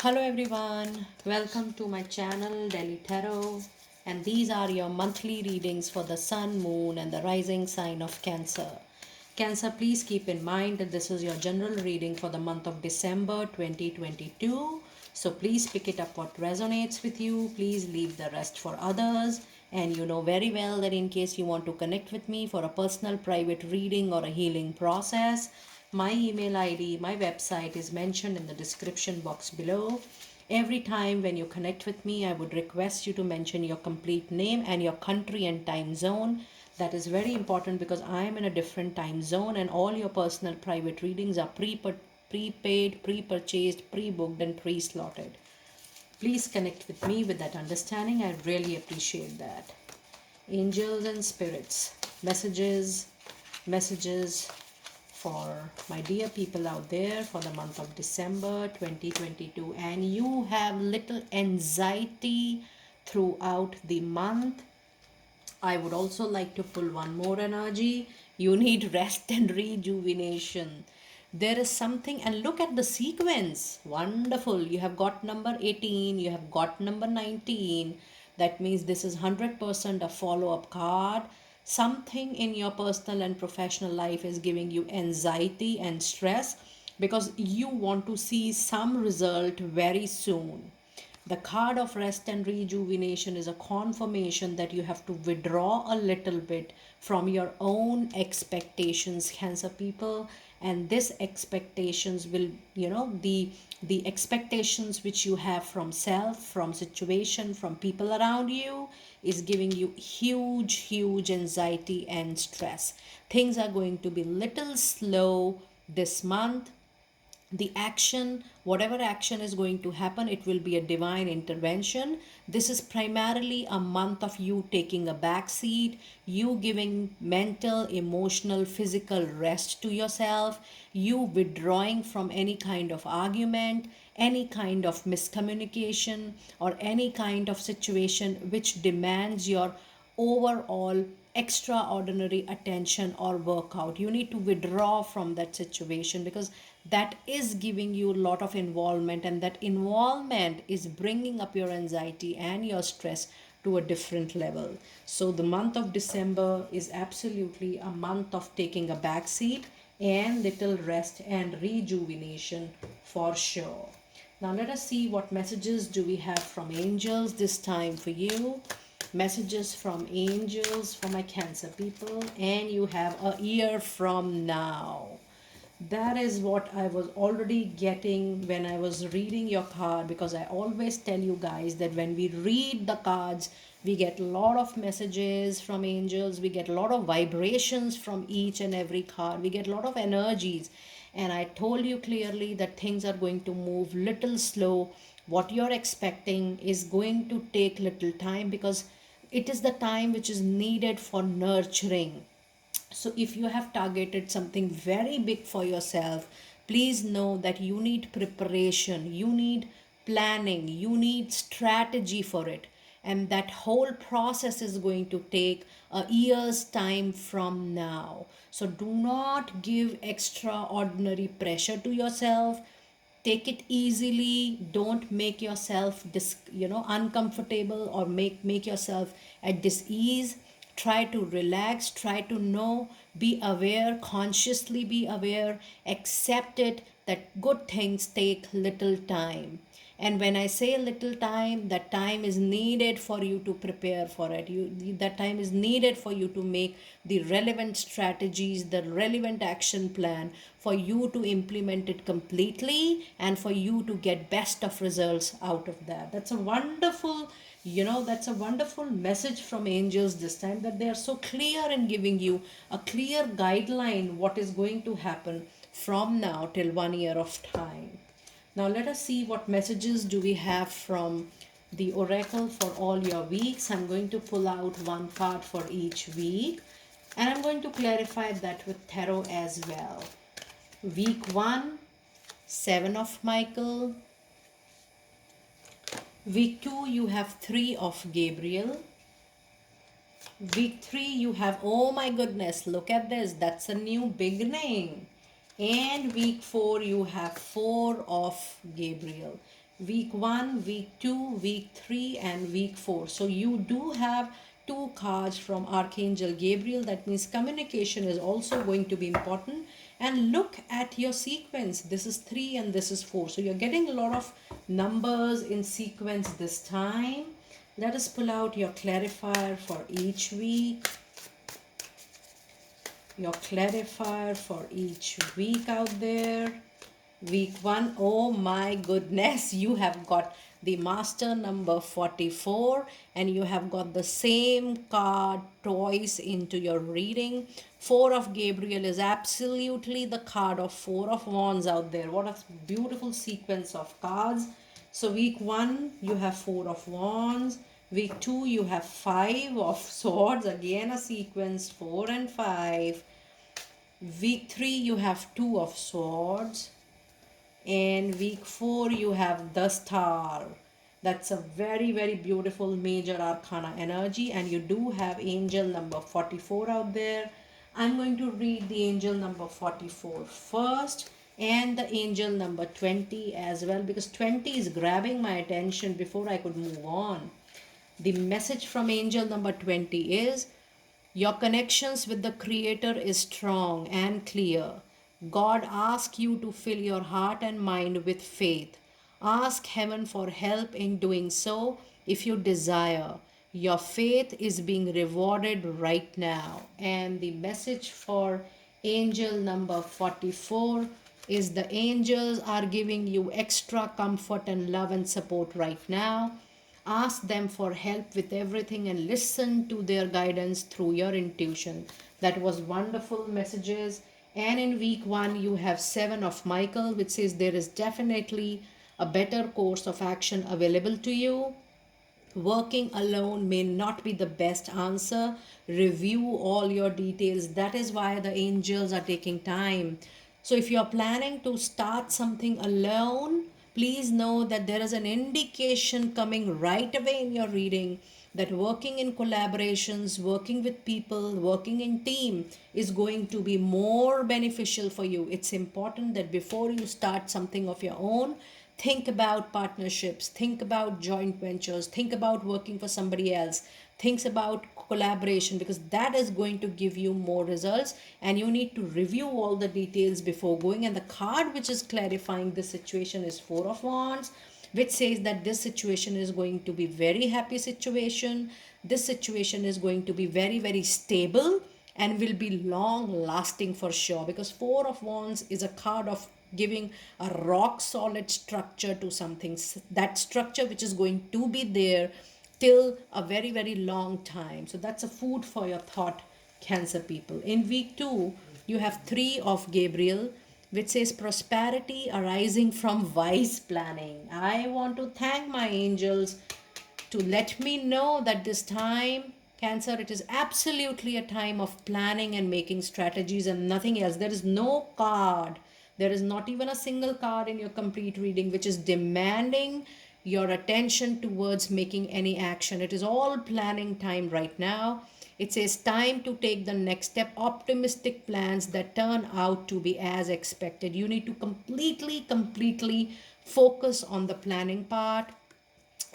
Hello everyone, welcome to my channel Delhi Tarot, and these are your monthly readings for the Sun, Moon and the rising sign of Cancer. Cancer, please keep in mind that this is your general reading for the month of December 2022. So please pick it up what resonates with you. Please leave the rest for others. And you know very well that in case you want to connect with me for a personal private reading or a healing process, my email ID, my website is mentioned in the description box below. Every time when you connect with me, I would request you to mention your complete name and your country and time zone. That is very important because I am in a different time zone and all your personal private readings are prepaid, pre-purchased, pre-booked and pre-slotted. Please connect with me with that understanding. I really appreciate that. Angels and spirits, messages for my dear people out there for the month of December 2022. And you have little anxiety throughout the month. I would also like to pull one more energy. You need rest and rejuvenation. There is something, and look at the sequence. Wonderful. You have got number 18, you have got number 19. That means this is 100% a follow up card. Something in your personal and professional life is giving you anxiety and stress because you want to see some result very soon. The card of rest and rejuvenation is a confirmation that you have to withdraw a little bit from your own expectations, Cancer people. And this expectations will, the expectations which you have from self, from situation, from people around you is giving you huge anxiety and stress. Things are going to be little slow this month. The action, whatever action is going to happen, it will be a divine intervention. This is primarily a month of you taking a back seat, you giving mental, emotional, physical rest to yourself, you withdrawing from any kind of argument, any kind of miscommunication, or any kind of situation which demands your overall extraordinary attention or workout. You need to withdraw from that situation because that is giving you a lot of involvement, and that involvement is bringing up your anxiety and your stress to a different level. So the month of December is absolutely a month of taking a back seat and little rest and rejuvenation for sure. Now let us see what messages do we have from angels this time for you. Messages from angels for my Cancer people, and you have a year from now. That is what I was already getting when I was reading your card, because I always tell you guys that when we read the cards, we get a lot of messages from angels, we get a lot of vibrations from each and every card, we get a lot of energies. And I told you clearly that things are going to move little slow. What you're expecting is going to take little time because it is the time which is needed for nurturing. So if you have targeted something very big for yourself, please know that you need preparation, you need planning, you need strategy for it. And that whole process is going to take a year's time from now. So do not give extraordinary pressure to yourself. Take it easily. Don't make yourself uncomfortable, or make yourself at dis-ease. Try to relax, try to know, be aware, consciously be aware, accept it that good things take little time. And when I say little time, that time is needed for you to prepare for it. That time is needed for you to make the relevant strategies, the relevant action plan, for you to implement it completely and for you to get best of results out of that. That's a wonderful message from angels this time, that they are so clear in giving you a clear guideline what is going to happen from now till 1 year of time. Now let us see what messages do we have from the oracle for all your weeks. I'm going to pull out one card for each week, and I'm going to clarify that with tarot as well. Week 1, 7 of Michael. Week 2, you have 3 of Gabriel. Week 3, you have, oh my goodness, look at this, that's a new beginning. And week 4, you have 4 of Gabriel. week 1, week 2, week 3, and week 4. So you do have two cards from Archangel Gabriel. That means communication is also going to be important. And look at your sequence. This is 3 and this is 4. So you're getting a lot of numbers in sequence this time. Let us pull out your clarifier for each week. Your clarifier for each week out there. Week 1, oh my goodness, you have got the master number 44 and you have got the same card twice into your reading. 4 of Gabriel is absolutely the card of 4 of wands out there. What a beautiful sequence of cards. So week 1 you have 4 of wands. Week 2 you have 5 of swords, again a sequence 4 and 5. Week 3 you have 2 of swords. And week 4 you have the star. That's a very, very beautiful major arcana energy. And you do have angel number 44 out there. I'm going to read the angel number 44 first and the angel number 20 as well, because 20 is grabbing my attention before I could move on. The message from angel number 20 is: your connections with the Creator is strong and clear. God asks you to fill your heart and mind with faith. Ask heaven for help in doing so if you desire. Your faith is being rewarded right now. And the message for angel number 44 is: the angels are giving you extra comfort and love and support right now. Ask them for help with everything and listen to their guidance through your intuition. That was wonderful messages. And in week 1 you have 7 of Michael, which says there is definitely a better course of action available to you. Working alone may not be the best answer. Review all your details. That is why the angels are taking time. So if you're planning to start something alone, please know that there is an indication coming right away in your reading that working in collaborations, working with people, working in team is going to be more beneficial for you. It's important that before you start something of your own, think about partnerships, think about joint ventures, think about working for somebody else, think about collaboration, because that is going to give you more results. And you need to review all the details before going. And the card which is clarifying this situation is 4 of wands, which says that this situation is going to be very happy situation. This situation is going to be very, very stable and will be long lasting for sure, because 4 of wands is a card of giving a rock solid structure to something, that structure which is going to be there till a very, very long time. So that's a food for your thought, Cancer people. In week 2 you have 3 of Gabriel, which says prosperity arising from wise planning. I want to thank my angels to let me know that this time, Cancer, it is absolutely a time of planning and making strategies and nothing else. There is no card, there is not even a single card in your complete reading which is demanding your attention towards making any action. It is all planning time right now. It says time to take the next step, optimistic plans that turn out to be as expected. You need to completely focus on the planning part.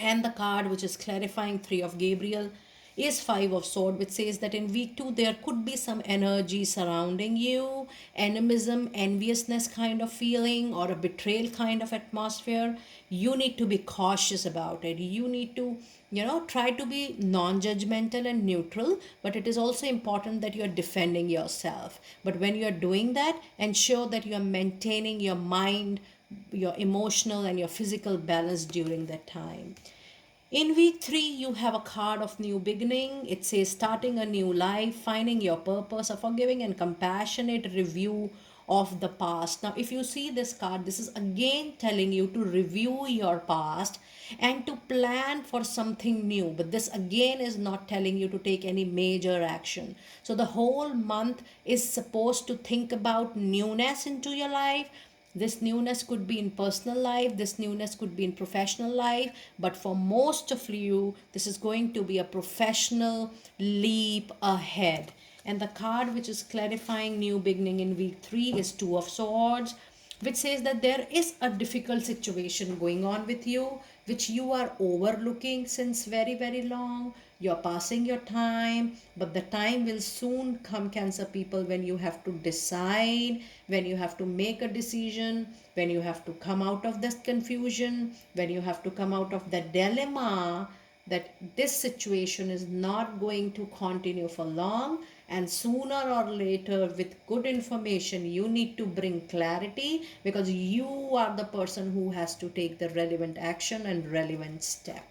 And the card which is clarifying 3 of Gabriel is 5 of sword, which says that in week 2 there could be some energy surrounding you, animism, enviousness kind of feeling, or a betrayal kind of atmosphere. You need to be cautious about it. You need to, try to be non-judgmental and neutral, but it is also important that you are defending yourself. But when you are doing that, ensure that you are maintaining your mind, your emotional and your physical balance during that time. In week 3, you have a card of new beginning. It says starting a new life, finding your purpose, a forgiving and compassionate review of the past. Now, if you see this card, this is again telling you to review your past and to plan for something new. But this again is not telling you to take any major action. So the whole month is supposed to think about newness into your life. This newness could be in personal life, this newness could be in professional life, but for most of you, this is going to be a professional leap ahead. And the card which is clarifying new beginning in week 3 is 2 of swords. which says that there is a difficult situation going on with you, which you are overlooking since very, very long. You're passing your time, but the time will soon come, Cancer people, when you have to decide, when you have to make a decision, when you have to come out of this confusion, when you have to come out of that dilemma that this situation is not going to continue for long, and sooner or later, with good information, you need to bring clarity, because you are the person who has to take the relevant action and relevant step.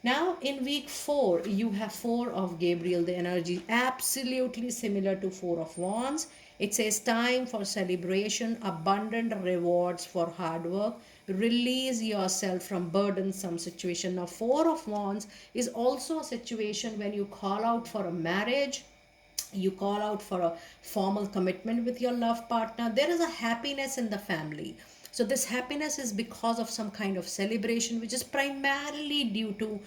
Now, in week 4, you have 4 of Gabriel, the energy absolutely similar to 4 of Wands. It says time for celebration, abundant rewards for hard work, release yourself from burdensome situation. Now, 4 of Wands is also a situation when you call out for a marriage, you call out for a formal commitment with your love partner. There is a happiness in the family. So this happiness is because of some kind of celebration, which is primarily due to,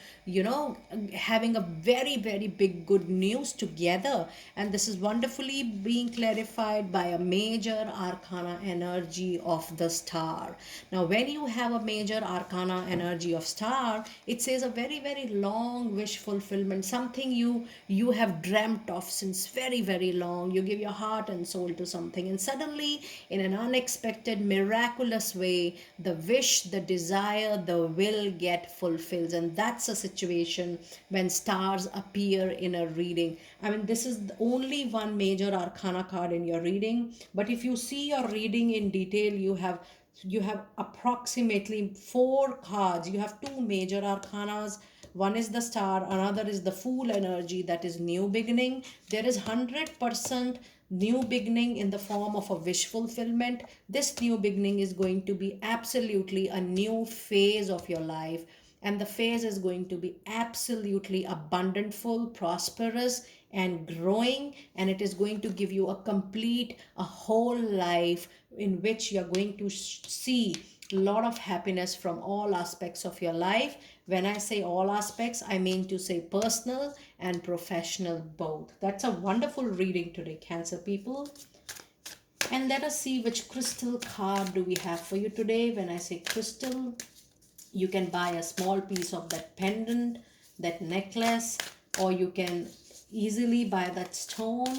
having a very, very big good news together. And this is wonderfully being clarified by a major arcana energy of the star. Now, when you have a major arcana energy of star, it says a very, very long wish fulfillment, something you have dreamt of since very, very long. You give your heart and soul to something, and suddenly, in an unexpected, miraculous way, the wish, the desire, the will get fulfilled. And that's a situation when stars appear in a reading. I mean, this is the only one major arcana card in your reading, but if you see your reading in detail, you have approximately 4 cards. You have 2 major arcanas. One is the star, another is the fool energy, that is new beginning. There is 100% new beginning in the form of a wish fulfillment. This new beginning is going to be absolutely a new phase of your life, and the phase is going to be absolutely abundant, full, prosperous, and growing, and it is going to give you a complete, a whole life in which you're going to see a lot of happiness from all aspects of your life. When I say all aspects, I mean to say personal and professional both. That's a wonderful reading today, Cancer people. And let us see which crystal card do we have for you today. When I say crystal, you can buy a small piece of that pendant, that necklace, or you can easily buy that stone.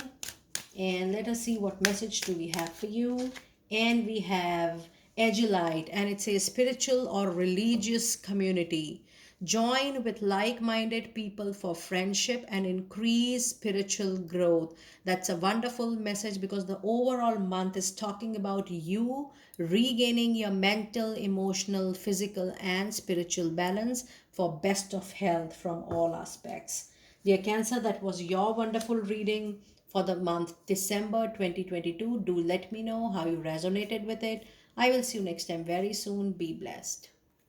And let us see what message do we have for you. And we have Agilite, and it says spiritual or religious community. Join with like-minded people for friendship and increase spiritual growth. That's a wonderful message, because the overall month is talking about you regaining your mental, emotional, physical, and spiritual balance for best of health from all aspects. Dear Cancer, that was your wonderful reading for the month December 2022. Do let me know how you resonated with it. I will see you next time very soon. Be blessed.